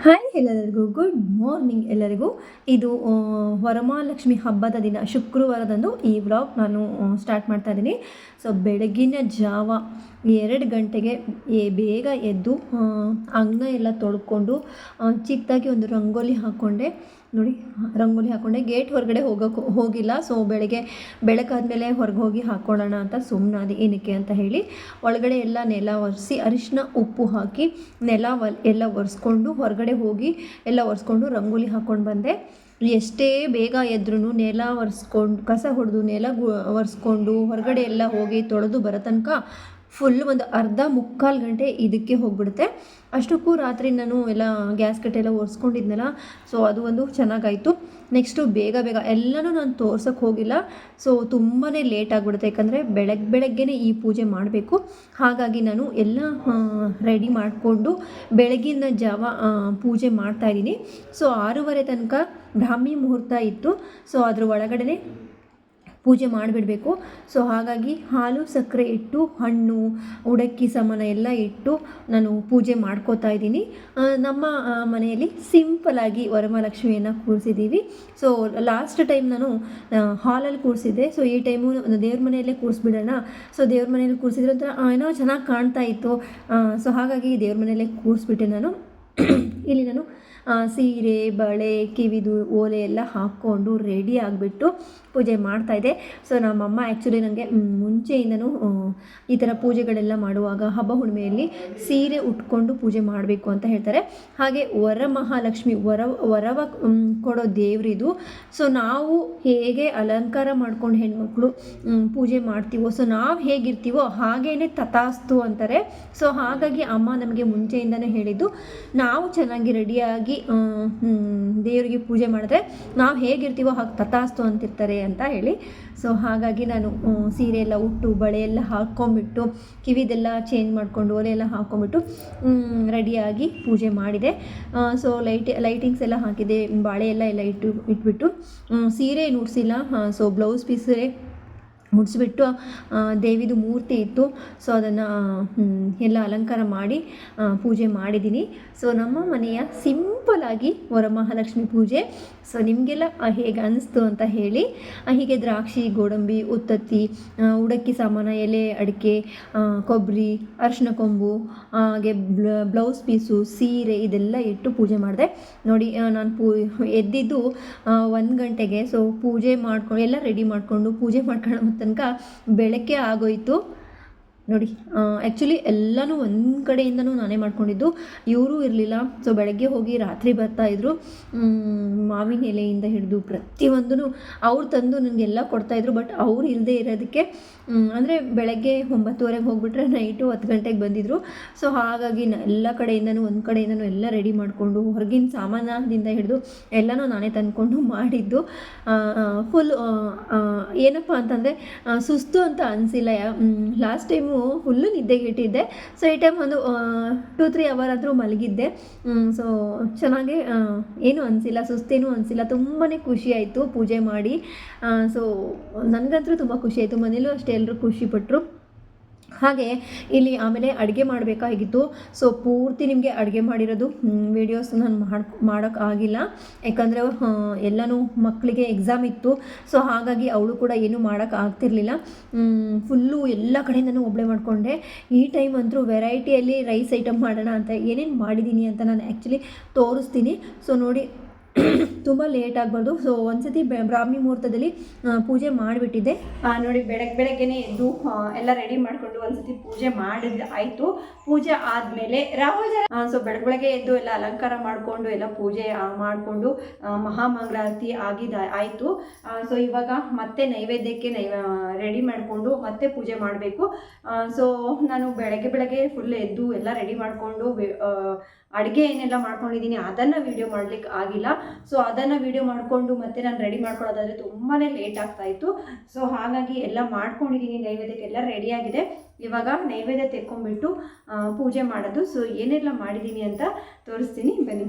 Hi ಎಲ್ಲರಿಗೂ good morning ಎಲ್ಲರಿಗೂ. ಇದು ವರಮಹಾಲಕ್ಷ್ಮಿ ಹಬ್ಬದ ದಿನ ಶುಕ್ರವಾರದಂದು ಈ ವ್ಲಾಗ್ ನಾನು ಸ್ಟಾರ್ಟ್ ಮಾಡ್ತಾ ಇದ್ದೀನಿ. ಸೊ ಬೆಳಗಿನ ಜಾವ 2 ಗಂಟೆಗೆ ಬೇಗ ಎದ್ದು ಅಂಗನ ಎಲ್ಲ ತೊಳ್ಕೊಂಡು ಚಿಕ್ಕದಾಗಿ ಒಂದು ರಂಗೋಲಿ ಹಾಕ್ಕೊಂಡೆ. ನೋಡಿ, ರಂಗೋಲಿ ಹಾಕ್ಕೊಂಡೆ. ಗೇಟ್ ಹೊರಗಡೆ ಹೋಗಿಲ್ಲ. ಸೊ ಬೆಳಕಾದ್ಮೇಲೆ ಹೊರಗೆ ಹೋಗಿ ಹಾಕ್ಕೊಳ್ಳೋಣ ಅಂತ ಸುಮ್ಮನಾದೆ. ಏನಕ್ಕೆ ಅಂತ ಹೇಳಿ ಒಳಗಡೆ ಎಲ್ಲ ನೆಲ ಒರೆಸಿ ಅರಿಶಿನ ಉಪ್ಪು ಹಾಕಿ ನೆಲ ಎಲ್ಲ ಒರೆಸ್ಕೊಂಡು ಹೊರಗಡೆ ಹೋಗಿ ಎಲ್ಲ ಒರೆಸ್ಕೊಂಡು ರಂಗೋಲಿ ಹಾಕ್ಕೊಂಡು ಬಂದೆ. ಎಷ್ಟೇ ಬೇಗ ಎದ್ರೂ ನೆಲ ಒರೆಸ್ಕೊಂಡು ಕಸ ಹೊಡೆದು ನೆಲ ಒರೆಸ್ಕೊಂಡು ಹೊರಗಡೆ ಎಲ್ಲ ಹೋಗಿ ತೊಳೆದು ಬರೋ ತನಕ ಫುಲ್ ಒಂದು ಅರ್ಧ ಮುಕ್ಕಾಲು ಗಂಟೆ ಇದಕ್ಕೆ ಹೋಗ್ಬಿಡುತ್ತೆ. ಅಷ್ಟಕ್ಕೂ ರಾತ್ರಿ ನಾನು ಎಲ್ಲ ಗ್ಯಾಸ್ ಕಟ್ಟೆಲ್ಲ ಒರೆಸ್ಕೊಂಡಿದ್ನಲ್ಲ, ಸೊ ಅದು ಒಂದು ಚೆನ್ನಾಗಾಯಿತು. ನೆಕ್ಸ್ಟು ಬೇಗ ಎಲ್ಲನೂ ನಾನು ತೋರ್ಸೋಕ್ಕೆ ಹೋಗಿಲ್ಲ. ಸೊ ತುಂಬಾ ಲೇಟ್ ಆಗಿಬಿಡುತ್ತೆ, ಯಾಕಂದರೆ ಬೆಳಗ್ಗೆನೇ ಈ ಪೂಜೆ ಮಾಡಬೇಕು. ಹಾಗಾಗಿ ನಾನು ಎಲ್ಲ ರೆಡಿ ಮಾಡಿಕೊಂಡು ಬೆಳಗಿನ ಜಾವ ಪೂಜೆ ಮಾಡ್ತಾಯಿದ್ದೀನಿ. ಸೊ 6:30 ತನಕ ಬ್ರಾಹ್ಮಿ ಮುಹೂರ್ತ ಇತ್ತು. ಸೊ ಅದ್ರ ಒಳಗಡೆ ಪೂಜೆ ಮಾಡಿಬಿಡಬೇಕು. ಸೊ ಹಾಗಾಗಿ ಹಾಲು ಸಕ್ಕರೆ ಇಟ್ಟು ಹಣ್ಣು ಉಡಕ್ಕಿ ಸಮಾನ ಎಲ್ಲ ಇಟ್ಟು ನಾನು ಪೂಜೆ ಮಾಡ್ಕೋತಾ ಇದ್ದೀನಿ. ನಮ್ಮ ಮನೆಯಲ್ಲಿ ಸಿಂಪಲಾಗಿ ವರಮಹಾಲಕ್ಷ್ಮಿಯನ್ನು ಕೂರಿಸಿದ್ದೀವಿ. ಸೊ ಲಾಸ್ಟ್ ಟೈಮ್ ನಾನು ಹಾಲಲ್ಲಿ ಕೂರಿಸಿದ್ದೆ. ಸೊ ಈ ಟೈಮು ದೇವ್ರ ಮನೆಯಲ್ಲೇ ಕೂರಿಸ್ಬಿಡೋಣ. ಸೊ ದೇವ್ರ ಮನೆಯಲ್ಲಿ ಕೂರಿಸಿದ್ರೆ ಒಂಥರ ಏನೋ ಚೆನ್ನಾಗಿ ಕಾಣ್ತಾ ಇತ್ತು. ಸೊ ಹಾಗಾಗಿ ದೇವ್ರ ಮನೆಯಲ್ಲೇ ಕೂರಿಸ್ಬಿಟ್ಟೆ ನಾನು. ಇಲ್ಲಿ ನಾನು ಸೀರೆ ಬಳೆ ಕಿವಿದು ಓಲೆ ಎಲ್ಲ ಹಾಕ್ಕೊಂಡು ರೆಡಿ ಆಗಿಬಿಟ್ಟು ಪೂಜೆ ಮಾಡ್ತಾಯಿದ್ದೆ. ಸೊ ನಮ್ಮಮ್ಮ ಆ್ಯಕ್ಚುಲಿ ನನಗೆ ಮುಂಚೆಯಿಂದನೂ ಈ ಥರ ಪೂಜೆಗಳೆಲ್ಲ ಮಾಡುವಾಗ ಹಬ್ಬ ಹುಣ್ಣಿಮೆಯಲ್ಲಿ ಸೀರೆ ಉಟ್ಕೊಂಡು ಪೂಜೆ ಮಾಡಬೇಕು ಅಂತ ಹೇಳ್ತಾರೆ. ಹಾಗೆ ವರಮಹಾಲಕ್ಷ್ಮಿ ವರವ ಕೊಡೋ ದೇವರಿದು. ಸೊ ನಾವು ಹೇಗೆ ಅಲಂಕಾರ ಮಾಡ್ಕೊಂಡು ಹೆಣ್ಮಕ್ಳು ಪೂಜೆ ಮಾಡ್ತೀವೋ, ಸೊ ನಾವು ಹೇಗಿರ್ತೀವೋ ಹಾಗೇ ತಥಾಸ್ತು ಅಂತಾರೆ. ಸೊ ಹಾಗಾಗಿ ಅಮ್ಮ ನಮಗೆ ಮುಂಚೆಯಿಂದನೇ ಹೇಳಿದ್ದು, ನಾವು ಚೆನ್ನಾಗಿ ರೆಡಿಯಾಗಿ ದೇವರಿಗೆ ಪೂಜೆ ಮಾಡಿದ್ರೆ ನಾವು ಹೇಗಿರ್ತೀವೋ ಹಾಗೆ ತಥಾಸ್ತು ಅಂತಿರ್ತಾರೆ ಅಂತ ಹೇಳಿ. ಸೊ ಹಾಗಾಗಿ ನಾನು ಸೀರೆ ಎಲ್ಲ ಉಟ್ಟು ಬಳೆ ಎಲ್ಲ ಹಾಕ್ಕೊಂಬಿಟ್ಟು ಕಿವಿದೆಲ್ಲ ಚೇಂಜ್ ಮಾಡಿಕೊಂಡು ಒಲೆ ಎಲ್ಲ ಹಾಕ್ಕೊಂಬಿಟ್ಟು ರೆಡಿಯಾಗಿ ಪೂಜೆ ಮಾಡಿದೆ. ಸೊ ಲೈಟಿಂಗ್ಸ್ ಎಲ್ಲ ಹಾಕಿದೆ, ಬಾಳೆ ಎಲ್ಲ ಇಟ್ಬಿಟ್ಟು ಸೀರೆ ಉಡ್ಸಿಲ್ಲ. ಸೊ ಬ್ಲೌಸ್ ಪೀಸೇ ಮುಡಿಸ್ಬಿಟ್ಟು ದೇವಿದು ಮೂರ್ತಿ ಇತ್ತು. ಸೊ ಅದನ್ನು ಎಲ್ಲ ಅಲಂಕಾರ ಮಾಡಿ ಪೂಜೆ ಮಾಡಿದ್ದೀನಿ. ಸೊ ನಮ್ಮ ಮನೆಯ ಸಿಂಪಲಾಗಿ ವರಮಹಾಲಕ್ಷ್ಮಿ ಪೂಜೆ. ಸೊ ನಿಮಗೆಲ್ಲ ಹೇಗೆ ಅನ್ನಿಸ್ತು ಅಂತ ಹೇಳಿ. ಹೀಗೆ ದ್ರಾಕ್ಷಿ ಗೋಡಂಬಿ ಉತ್ತತ್ತಿ ಉಡಕ್ಕಿ ಸಾಮಾನ ಎಲೆ ಅಡಿಕೆ ಕೊಬ್ಬರಿ ಅರಿಶಿನ ಕೊಂಬು ಹಾಗೆ ಬ್ಲೌಸ್ ಪೀಸು ಸೀರೆ ಇದೆಲ್ಲ ಇಟ್ಟು ಪೂಜೆ ಮಾಡಿದೆ. ನೋಡಿ, ನಾನು ಎದ್ದಿದ್ದು 1 ಗಂಟೆಗೆ. ಸೊ ಪೂಜೆ ಮಾಡ್ಕೊಂಡು ಎಲ್ಲ ರೆಡಿ ಮಾಡಿಕೊಂಡು ಪೂಜೆ ಮಾಡ್ಕೊಳ್ಳೋ ತನಕ ಬೆಳಗ್ಗೆ ಆಗೋಯಿತು. ನೋಡಿ, ಆ್ಯಕ್ಚುಲಿ ಎಲ್ಲನೂ ಒಂದು ಕಡೆಯಿಂದನೂ ನಾನೇ ಮಾಡ್ಕೊಂಡಿದ್ದು. ಇವರು ಇರಲಿಲ್ಲ. ಸೊ ಬೆಳಗ್ಗೆ ಹೋಗಿ ರಾತ್ರಿ ಬರ್ತಾಯಿದ್ರು. ಮಾವಿನ ಎಲೆಯಿಂದ ಹಿಡಿದು ಪ್ರತಿಯೊಂದೂ ಅವ್ರು ತಂದು ನನಗೆಲ್ಲ ಕೊಡ್ತಾಯಿದ್ರು. ಬಟ್ ಅವ್ರು ಇಲ್ಲದೆ ಇರೋದಕ್ಕೆ ಅಂದರೆ ಬೆಳಗ್ಗೆ 9:30 ಹೋಗಿಬಿಟ್ರೆ ನೈಟು 10 ಗಂಟೆಗೆ ಬಂದಿದ್ದರು. ಸೊ ಹಾಗಾಗಿ ಎಲ್ಲ ಕಡೆಯಿಂದನೂ ಒಂದು ಕಡೆಯಿಂದನೂ ಎಲ್ಲ ರೆಡಿ ಮಾಡಿಕೊಂಡು ಹೊರಗಿನ ಸಾಮಾನದಿಂದ ಹಿಡಿದು ಎಲ್ಲನೂ ನಾನೇ ತಂದ್ಕೊಂಡು ಮಾಡಿದ್ದು. ಫುಲ್ ಏನಪ್ಪ ಅಂತಂದರೆ ಸುಸ್ತು ಅಂತ ಅನಿಸಿಲ್ಲ. ಲಾಸ್ಟ್ ಟೈಮು ಫುಲ್ಲು ನಿದ್ದೆಗೆ ಇಟ್ಟಿದ್ದೆ. ಸೊ ಈ ಟೈಮ್ ಒಂದು 2-3 ಅವರ್ ಆದರೂ ಮಲಗಿದ್ದೆ. ಸೊ ಚೆನ್ನಾಗಿ ಏನೂ ಅನಿಸಿಲ್ಲ, ಸುಸ್ತೇನೂ ಅನಿಸಿಲ್ಲ. ತುಂಬಾ ಖುಷಿ ಆಯಿತು ಪೂಜೆ ಮಾಡಿ. ಸೊ ನನಗಂತೂ ತುಂಬ ಖುಷಿ ಆಯಿತು, ಮನೇಲೂ ಅಷ್ಟೇ ಎಲ್ಲರೂ ಖುಷಿಪಟ್ಟರು. ಹಾಗೆ ಇಲ್ಲಿ ಆಮೇಲೆ ಅಡುಗೆ ಮಾಡಬೇಕಾಗಿತ್ತು. ಸೊ ಪೂರ್ತಿ ನಿಮಗೆ ಅಡುಗೆ ಮಾಡಿರೋದು ವೀಡಿಯೋಸ್ ನಾನು ಮಾಡೋಕ್ಕಾಗಿಲ್ಲ, ಯಾಕಂದರೆ ಎಲ್ಲನೂ ಮಕ್ಕಳಿಗೆ ಎಕ್ಸಾಮ್ ಇತ್ತು. ಸೊ ಹಾಗಾಗಿ ಅವಳು ಕೂಡ ಏನೂ ಮಾಡೋಕ್ಕಾಗ್ತಿರ್ಲಿಲ್ಲ. ಫುಲ್ಲು ಎಲ್ಲ ಕಡೆಯಿಂದನೂ ಒಬ್ಬಳೆ ಮಾಡಿಕೊಂಡೆ. ಈ ಟೈಮ್ ಅಂತೂ ವೆರೈಟಿಯಲ್ಲಿ ರೈಸ್ ಐಟಮ್ ಮಾಡೋಣ ಅಂತ ಏನೇನು ಮಾಡಿದ್ದೀನಿ ಅಂತ ನಾನು ಆ್ಯಕ್ಚುಲಿ ತೋರಿಸ್ತೀನಿ. ಸೊ ನೋಡಿ, ತುಂಬ ಲೇಟ್ ಆಗಬಾರ್ದು. ಸೊ ಒಂದ್ಸತಿ ಬ್ರಾಹ್ಮಿ ಮುಹೂರ್ತದಲ್ಲಿ ಪೂಜೆ ಮಾಡಿಬಿಟ್ಟಿದ್ದೆ. ನೋಡಿ, ಬೆಳಗ್ಗೆನೇ ಎದ್ದು ಎಲ್ಲ ರೆಡಿ ಮಾಡಿಕೊಂಡು ಒಂದ್ಸತಿ ಪೂಜೆ ಮಾಡಿದ್ರೆ ಆಯಿತು. ಪೂಜೆ ಆದಮೇಲೆ ಸೊ ಬೆಳಗ್ಗೆ ಎದ್ದು ಎಲ್ಲ ಅಲಂಕಾರ ಮಾಡಿಕೊಂಡು ಎಲ್ಲ ಪೂಜೆ ಮಾಡಿಕೊಂಡು ಮಹಾಮಂಗಳಾರತಿ ಆಯಿತು. ಸೊ ಇವಾಗ ಮತ್ತೆ ನೈವೇದ್ಯಕ್ಕೆ ರೆಡಿ ಮಾಡಿಕೊಂಡು ಮತ್ತೆ ಪೂಜೆ ಮಾಡಬೇಕು. ಸೊ ನಾನು ಬೆಳಗ್ಗೆ ಫುಲ್ ಎದ್ದು ಎಲ್ಲ ರೆಡಿ ಮಾಡಿಕೊಂಡು ಅಡುಗೆ ಏನೆಲ್ಲ ಮಾಡ್ಕೊಂಡಿದ್ದೀನಿ ಅದನ್ನು ವೀಡಿಯೋ ಮಾಡಲಿಕ್ಕೆ ಆಗಿಲ್ಲ. ಸೊ ಅದನ್ನು ವೀಡಿಯೋ ಮಾಡಿಕೊಂಡು ಮತ್ತೆ ನಾನು ರೆಡಿ ಮಾಡ್ಕೊಳ್ಳೋದಾದರೆ ತುಂಬಾ ಲೇಟ್ ಆಗ್ತಾಯಿತ್ತು. ಸೊ ಹಾಗಾಗಿ ಎಲ್ಲ ಮಾಡ್ಕೊಂಡಿದ್ದೀನಿ, ನೈವೇದ್ಯಕ್ಕೆಲ್ಲ ರೆಡಿಯಾಗಿದೆ. ಇವಾಗ ನೈವೇದ್ಯ ತೆಕ್ಕೊಂಡ್ಬಿಟ್ಟು ಪೂಜೆ ಮಾಡೋದು. ಸೊ ಏನೆಲ್ಲ ಮಾಡಿದ್ದೀನಿ ಅಂತ ತೋರಿಸ್ತೀನಿ, ಬನ್ನಿ.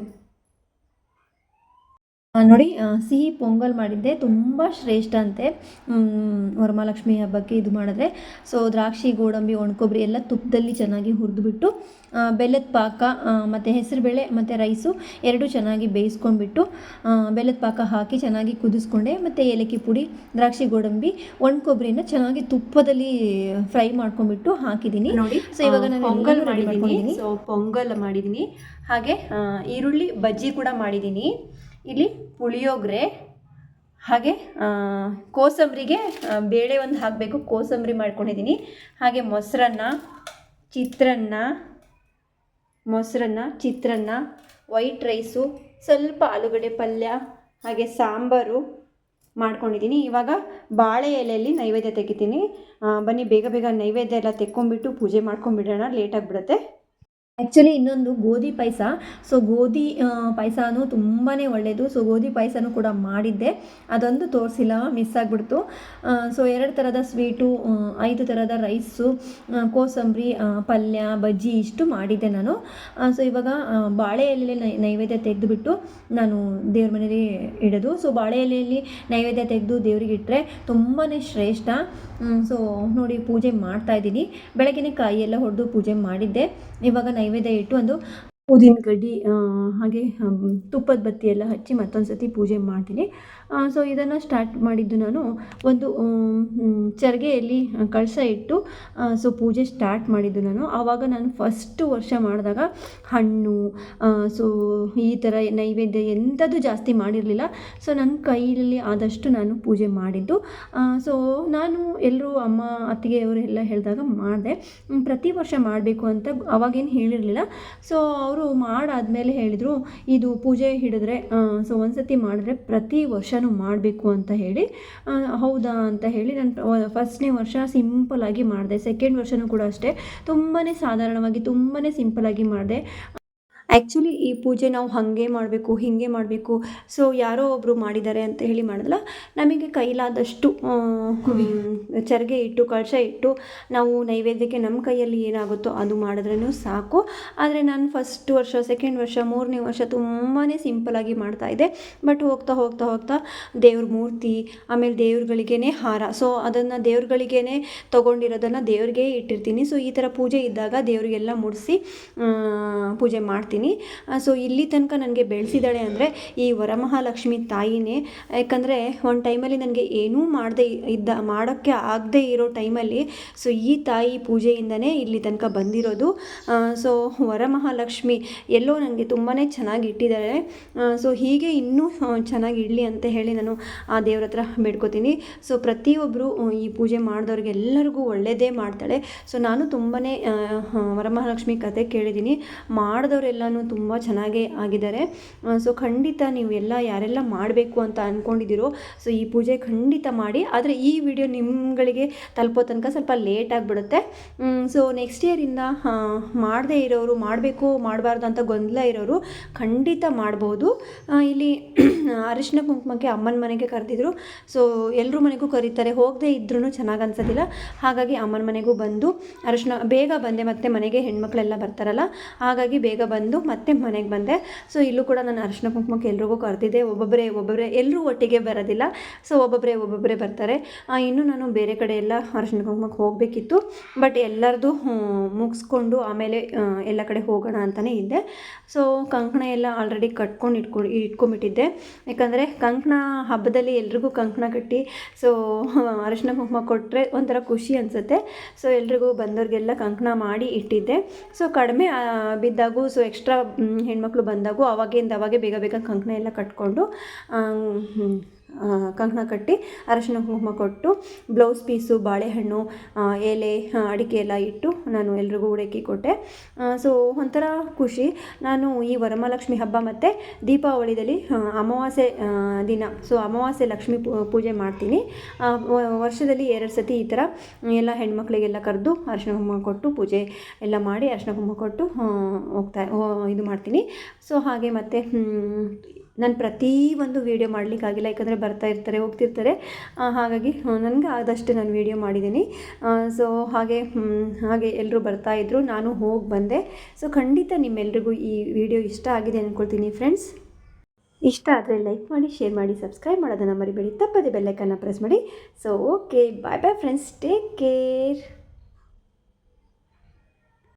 ನೋಡಿ ಸಿಹಿ ಪೊಂಗಲ್ ಮಾಡಿದ್ದೆ, ತುಂಬ ಶ್ರೇಷ್ಠ ಅಂತೆ ವರಮಹಾಲಕ್ಷ್ಮಿ ಹಬ್ಬಕ್ಕೆ ಇದು ಮಾಡಿದ್ರೆ. ಸೊ ದ್ರಾಕ್ಷಿ, ಗೋಡಂಬಿ, ಒಣಕೊಬ್ಬರಿ ಎಲ್ಲ ತುಪ್ಪದಲ್ಲಿ ಚೆನ್ನಾಗಿ ಹುರಿದುಬಿಟ್ಟು ಬೆಲ್ಲದ ಪಾಕ ಮತ್ತು ಹೆಸರುಬೇಳೆ ಮತ್ತು ರೈಸು ಎರಡೂ ಚೆನ್ನಾಗಿ ಬೇಯಿಸ್ಕೊಂಡ್ಬಿಟ್ಟು ಬೆಲ್ಲದ ಪಾಕ ಹಾಕಿ ಚೆನ್ನಾಗಿ ಕುದಿಸ್ಕೊಂಡೆ. ಮತ್ತು ಏಲಕ್ಕಿ ಪುಡಿ, ದ್ರಾಕ್ಷಿ, ಗೋಡಂಬಿ, ಒಣಕೊಬ್ಬರಿನ ಚೆನ್ನಾಗಿ ತುಪ್ಪದಲ್ಲಿ ಫ್ರೈ ಮಾಡ್ಕೊಂಡ್ಬಿಟ್ಟು ಹಾಕಿದ್ದೀನಿ. ನೋಡಿ, ಸೊ ಇವಾಗ ನಾನು ಪೊಂಗಲ್ ಮಾಡಿದ್ದೀನಿ. ಸೊ ಪೊಂಗಲ್ ಮಾಡಿದ್ದೀನಿ, ಹಾಗೆ ಈರುಳ್ಳಿ ಬಜ್ಜಿ ಕೂಡ ಮಾಡಿದ್ದೀನಿ. ಇಲ್ಲಿ ಪುಳಿಯೋಗರೆ, ಹಾಗೆ ಕೋಸಂಬರಿಗೆ ಬೇಳೆ ಒಂದು ಹಾಕಬೇಕು, ಕೋಸಂಬರಿ ಮಾಡ್ಕೊಂಡಿದ್ದೀನಿ. ಹಾಗೆ ಚಿತ್ರಾನ್ನ, ವೈಟ್ ರೈಸು, ಸ್ವಲ್ಪ ಆಲೂಗಡ್ಡೆ ಪಲ್ಯ, ಹಾಗೆ ಸಾಂಬಾರು ಮಾಡ್ಕೊಂಡಿದ್ದೀನಿ. ಇವಾಗ ಬಾಳೆ ಎಲೆಯಲ್ಲಿ ನೈವೇದ್ಯ ತೆಗಿತೀನಿ. ಬನ್ನಿ ಬೇಗ ಬೇಗ ನೈವೇದ್ಯ ಎಲ್ಲ ತೆಕ್ಕೊಂಬಿಟ್ಟು ಪೂಜೆ ಮಾಡ್ಕೊಂಬಿಡೋಣ, ಲೇಟಾಗಿಬಿಡುತ್ತೆ. ಆ್ಯಕ್ಚುಲಿ ಇನ್ನೊಂದು ಗೋಧಿ ಪಾಯಸ. ಸೊ ಗೋಧಿ ಪಾಯಸನೂ ತುಂಬಾ ಒಳ್ಳೆಯದು. ಸೊ ಗೋಧಿ ಪಾಯಸನೂ ಕೂಡ ಮಾಡಿದ್ದೆ, ಅದೊಂದು ತೋರಿಸಿಲ್ಲ, ಮಿಸ್ ಆಗಿಬಿಡ್ತು. ಸೊ 2 ಥರದ ಸ್ವೀಟು, 5 ಥರದ ರೈಸು, ಕೋಸಂಬರಿ, ಪಲ್ಯ, ಬಜ್ಜಿ ಇಷ್ಟು ಮಾಡಿದ್ದೆ ನಾನು. ಸೊ ಇವಾಗ ಬಾಳೆ ಎಲೆಯಲ್ಲಿ ನೈವೇದ್ಯ ತೆಗೆದುಬಿಟ್ಟು ನಾನು ದೇವ್ರ ಮನೇಲಿ ಇಡೋದು. ಸೊ ಬಾಳೆ ಎಲೆಯಲ್ಲಿ ನೈವೇದ್ಯ ತೆಗೆದು ದೇವರಿಗೆ ಇಟ್ಟರೆ ತುಂಬಾ ಶ್ರೇಷ್ಠ. ಸೊ ನೋಡಿ, ಪೂಜೆ ಮಾಡ್ತಾಯಿದ್ದೀನಿ. ಬೆಳಗ್ಗೆ ಕಾಯಿ ಎಲ್ಲ ಹೊಡೆದು ಪೂಜೆ ಮಾಡಿದ್ದೆ. ಇವಾಗ ನೈವೇದ್ಯ ಇಟ್ಟು ಒಂದು ಊದಿನ ಕಡ್ಡಿ, ಹಾಗೆ ತುಪ್ಪದ ಬತ್ತಿ ಎಲ್ಲ ಹಚ್ಚಿ ಮತ್ತೊಂದು ಸತಿ ಪೂಜೆ ಮಾಡ್ತೀನಿ. ಸೊ ಇದನ್ನು ಸ್ಟಾರ್ಟ್ ಮಾಡಿದ್ದು ನಾನು ಒಂದು ಚರಿಗೆಯಲ್ಲಿ ಕಳಶ ಇಟ್ಟು ಸೊ ಪೂಜೆ ಸ್ಟಾರ್ಟ್ ಮಾಡಿದ್ದು ನಾನು. ಆವಾಗ ನಾನು ಫಸ್ಟು ವರ್ಷ ಮಾಡಿದಾಗ ಹಣ್ಣು, ಸೊ ಈ ಥರ ನೈವೇದ್ಯ ಎಂಥದ್ದು ಜಾಸ್ತಿ ಮಾಡಿರಲಿಲ್ಲ. ಸೊ ನನ್ನ ಕೈಯಲ್ಲಿ ಆದಷ್ಟು ನಾನು ಪೂಜೆ ಮಾಡಿದ್ದು. ಸೊ ನಾನು ಎಲ್ಲರೂ ಅಮ್ಮ, ಅತ್ತಿಗೆಯವರು ಎಲ್ಲ ಹೇಳಿದಾಗ ಮಾಡಿದೆ. ಪ್ರತಿ ವರ್ಷ ಮಾಡಬೇಕು ಅಂತ ಅವಾಗೇನು ಹೇಳಿರಲಿಲ್ಲ. ಸೊ ಅವರು ಮಾಡಾದ್ಮೇಲೆ ಹೇಳಿದರು, ಇದು ಪೂಜೆ ಹಿಡಿದ್ರೆ ಸೊ ಒಂದು ಸತಿ ಮಾಡಿದ್ರೆ ಪ್ರತಿ ವರ್ಷವೂ ಮಾಡಬೇಕು ಅಂತ ಹೇಳಿ. ಹೌದಾ ಅಂತ ಹೇಳಿ ನಾನು ಫಸ್ಟ್ನೇ ವರ್ಷ ಸಿಂಪಲ್ಲಾಗಿ ಮಾಡಿದೆ. ಸೆಕೆಂಡ್ ವರ್ಷವೂ ಕೂಡ ಅಷ್ಟೇ, ತುಂಬಾ ಸಾಧಾರಣವಾಗಿ, ತುಂಬಾ ಸಿಂಪಲ್ಲಾಗಿ ಮಾಡಿದೆ. ಆ್ಯಕ್ಚುಲಿ ಈ ಪೂಜೆ ನಾವು ಹಾಗೆ ಮಾಡಬೇಕು, ಹೀಗೆ ಮಾಡಬೇಕು, ಸೊ ಯಾರೋ ಒಬ್ಬರು ಮಾಡಿದ್ದಾರೆ ಅಂತ ಹೇಳಿ ಮಾಡಿದ್ಲ. ನಮಗೆ ಕೈಲಾದಷ್ಟು ಚರಿಗೆ ಇಟ್ಟು, ಕಳಶ ಇಟ್ಟು ನಾವು ನೈವೇದ್ಯಕ್ಕೆ ನಮ್ಮ ಕೈಯಲ್ಲಿ ಏನಾಗುತ್ತೋ ಅದು ಮಾಡಿದ್ರೂ ಸಾಕು. ಆದರೆ ನಾನು ಫಸ್ಟ್ ವರ್ಷ, ಸೆಕೆಂಡ್ ವರ್ಷ, 3ನೇ ವರ್ಷ ತುಂಬಾ ಸಿಂಪಲ್ಲಾಗಿ ಮಾಡ್ತಾಯಿದ್ದೆ. ಬಟ್ ಹೋಗ್ತಾ ಹೋಗ್ತಾ ಹೋಗ್ತಾ ದೇವ್ರ ಮೂರ್ತಿ, ಆಮೇಲೆ ದೇವ್ರುಗಳಿಗೇ ಹಾರ, ಸೊ ಅದನ್ನು ದೇವ್ರುಗಳಿಗೇ ತೊಗೊಂಡಿರೋದನ್ನು ದೇವ್ರಿಗೆ ಇಟ್ಟಿರ್ತೀನಿ. ಸೊ ಈ ಥರ ಪೂಜೆ ಇದ್ದಾಗ ದೇವರಿಗೆಲ್ಲ ಮುಡಿಸಿ ಪೂಜೆ ಮಾಡ್ತೀನಿ. ಸೊ ಇಲ್ಲಿ ತನಕ ನನಗೆ ಬೆಳೆಸಿದಾಳೆ ಅಂದರೆ ಈ ವರಮಹಾಲಕ್ಷ್ಮಿ ತಾಯಿನೇ. ಯಾಕಂದರೆ ಒಂದು ಟೈಮಲ್ಲಿ ನನಗೆ ಏನೂ ಮಾಡೋಕ್ಕೆ ಆಗದೆ ಇರೋ ಟೈಮಲ್ಲಿ ಸೊ ಈ ತಾಯಿ ಪೂಜೆಯಿಂದನೇ ಇಲ್ಲಿ ತನಕ ಬಂದಿರೋದು. ಸೊ ವರಮಹಾಲಕ್ಷ್ಮಿ ಎಲ್ಲೋ ನನಗೆ ತುಂಬಾ ಚೆನ್ನಾಗಿ ಇಟ್ಟಿದ್ದಾರೆ. ಸೊ ಹೀಗೆ ಇನ್ನೂ ಚೆನ್ನಾಗಿ ಇಡಲಿ ಅಂತ ಹೇಳಿ ನಾನು ಆ ದೇವ್ರ ಹತ್ರ ಬೇಡ್ಕೋತೀನಿ. ಸೊ ಪ್ರತಿಯೊಬ್ಬರು ಈ ಪೂಜೆ ಮಾಡಿದವ್ರಿಗೆ ಎಲ್ಲರಿಗೂ ಒಳ್ಳೆಯದೇ ಮಾಡ್ತಾಳೆ. ಸೊ ನಾನು ತುಂಬಾ ವರಮಹಾಲಕ್ಷ್ಮಿ ಕತೆ ಕೇಳಿದ್ದೀನಿ, ಮಾಡಿದವರೆಲ್ಲ ತುಂಬ ಚೆನ್ನಾಗೇ ಆಗಿದ್ದಾರೆ. ಸೊ ಖಂಡಿತ ನೀವೆಲ್ಲ ಯಾರೆಲ್ಲ ಮಾಡಬೇಕು ಅಂತ ಅಂದ್ಕೊಂಡಿದ್ದೀರೋ ಸೊ ಈ ಪೂಜೆ ಖಂಡಿತ ಮಾಡಿ. ಆದರೆ ಈ ವಿಡಿಯೋ ನಿಮ್ಗಳಿಗೆ ತಲುಪೋ ತನಕ ಸ್ವಲ್ಪ ಲೇಟ್ ಆಗಿಬಿಡುತ್ತೆ. ಸೊ ನೆಕ್ಸ್ಟ್ ಇಯರಿಂದ ಮಾಡದೇ ಇರೋರು, ಮಾಡಬೇಕು ಮಾಡಬಾರ್ದು ಅಂತ ಗೊಂದಲ ಇರೋರು ಖಂಡಿತ ಮಾಡ್ಬೋದು. ಇಲ್ಲಿ ಅರಿಶಿನ ಕುಂಕುಮಕ್ಕೆ ಅಮ್ಮನ ಮನೆಗೆ ಕರೆದಿದ್ರು. ಸೊ ಎಲ್ಲರೂ ಮನೆಗೂ ಕರೀತಾರೆ, ಹೋಗದೆ ಇದ್ರೂ ಚೆನ್ನಾಗಿ ಅನ್ಸೋದಿಲ್ಲ. ಹಾಗಾಗಿ ಅಮ್ಮನ ಮನೆಗೂ ಬಂದು ಅರಿಶಿನ ಬೇಗ ಬಂದೆ, ಮತ್ತು ಮನೆಗೆ ಹೆಣ್ಮಕ್ಳೆಲ್ಲ ಬರ್ತಾರಲ್ಲ, ಹಾಗಾಗಿ ಬೇಗ ಬಂದು ಮತ್ತೆ ಮನೆಗೆ ಬಂದೆ. ಸೊ ಇಲ್ಲೂ ಕೂಡ ನಾನು ಅರಿಶಿನ ಕುಂಕುಮಕ್ಕೆ ಎಲ್ರಿಗೂ ಕರೆದಿದ್ದೆ. ಒಬ್ಬೊಬ್ಬರೇ ಎಲ್ಲರೂ ಒಟ್ಟಿಗೆ ಬರೋದಿಲ್ಲ. ಸೊ ಒಬ್ಬೊಬ್ಬರೇ ಬರ್ತಾರೆ. ಇನ್ನು ನಾನು ಬೇರೆ ಕಡೆ ಎಲ್ಲ ಅರಿಶಿನ ಕುಂಕುಮಕ್ಕೆ ಹೋಗಬೇಕಿತ್ತು, ಬಟ್ ಎಲ್ಲರದು ಮುಗಿಸ್ಕೊಂಡು ಆಮೇಲೆ ಎಲ್ಲ ಕಡೆ ಹೋಗೋಣ ಅಂತಲೇ ಇದ್ದೆ. ಸೊ ಕಂಕಣ ಎಲ್ಲ ಆಲ್ರೆಡಿ ಕಟ್ಕೊಂಡು ಇಟ್ಕೊಂಡ್ಬಿಟ್ಟಿದ್ದೆ. ಯಾಕಂದರೆ ಕಂಕಣ ಹಬ್ಬದಲ್ಲಿ ಎಲ್ರಿಗೂ ಕಂಕಣ ಕಟ್ಟಿ ಸೊ ಅರಿಶಿನ ಕುಂಕುಮ ಕೊಟ್ಟರೆ ಒಂಥರ ಖುಷಿ ಅನಿಸುತ್ತೆ. ಸೊ ಎಲ್ರಿಗೂ ಬಂದವ್ರಿಗೆಲ್ಲ ಕಂಕಣ ಮಾಡಿ ಇಟ್ಟಿದ್ದೆ. ಸೊ ಕಡಿಮೆ ಬಿದ್ದಾಗೂ, ಸೊ ಎಕ್ಸ್ಟ್ರಾ ಹೆಣ್ಮಕ್ಳು ಬಂದಾಗೂ ಅವಾಗೇ ಬೇಗ ಕಂಕಣ ಎಲ್ಲ ಕಟ್ಕೊಂಡು ಕಂಕಣ ಕಟ್ಟಿ ಅರಿಶಿನ ಕುಂಕುಮ ಕೊಟ್ಟು ಬ್ಲೌಸ್ ಪೀಸು, ಬಾಳೆಹಣ್ಣು, ಎಲೆ, ಅಡಿಕೆ ಎಲ್ಲ ಇಟ್ಟು ನಾನು ಎಲ್ರಿಗೂ ಉಡಕ್ಕಿ ಕೊಟ್ಟೆ. ಸೊ ಒಂಥರ ಖುಷಿ. ನಾನು ಈ ವರಮಹಾಲಕ್ಷ್ಮಿ ಹಬ್ಬ ಮತ್ತು ದೀಪಾವಳಿಯಲ್ಲಿ ಅಮಾವಾಸ್ಯೆ ದಿನ, ಸೊ ಅಮಾವಾಸ್ಯೆ ಲಕ್ಷ್ಮಿ ಪೂಜೆ ಮಾಡ್ತೀನಿ. ವರ್ಷದಲ್ಲಿ 2 ಸತಿ ಈ ಥರ ಎಲ್ಲ ಹೆಣ್ಮಕ್ಳಿಗೆಲ್ಲ ಕರೆದು ಅರಿಶಿನ ಕುಂಕುಮ ಕೊಟ್ಟು ಪೂಜೆ ಎಲ್ಲ ಮಾಡಿ ಅರಿಶಿನ ಕುಂಕುಮ ಕೊಟ್ಟು ಇದು ಮಾಡ್ತೀನಿ. ಸೊ ಹಾಗೆ ಮತ್ತು ನಾನು ಪ್ರತಿಯೊಂದು ವೀಡಿಯೋ ಮಾಡಲಿಕ್ಕಾಗಿಲ್ಲ, ಯಾಕಂದರೆ ಬರ್ತಾ ಇರ್ತಾರೆ, ಹೋಗ್ತಿರ್ತಾರೆ. ಹಾಗಾಗಿ ನನಗೆ ಆದಷ್ಟು ನಾನು ವೀಡಿಯೋ ಮಾಡಿದ್ದೀನಿ. ಸೊ ಹಾಗೆ ಎಲ್ಲರೂ ಬರ್ತಾಯಿದ್ರು, ನಾನು ಹೋಗಿ ಬಂದೆ. ಸೊ ಖಂಡಿತ ನಿಮ್ಮೆಲ್ರಿಗೂ ಈ ವಿಡಿಯೋ ಇಷ್ಟ ಆಗಿದೆ ಅಂದ್ಕೊಳ್ತೀನಿ ಫ್ರೆಂಡ್ಸ್. ಇಷ್ಟ ಆದರೆ ಲೈಕ್ ಮಾಡಿ, ಶೇರ್ ಮಾಡಿ, ಸಬ್ಸ್ಕ್ರೈಬ್ ಮಾಡೋದನ್ನು ಮರಿಬೇಡಿ. ತಪ್ಪದೆ ಬೆಲ್ಲೈಕನ್ನ ಪ್ರೆಸ್ ಮಾಡಿ. ಸೊ ಓಕೆ, ಬಾಯ್ ಬಾಯ್ ಫ್ರೆಂಡ್ಸ್, ಟೇಕ್ ಕೇರ್.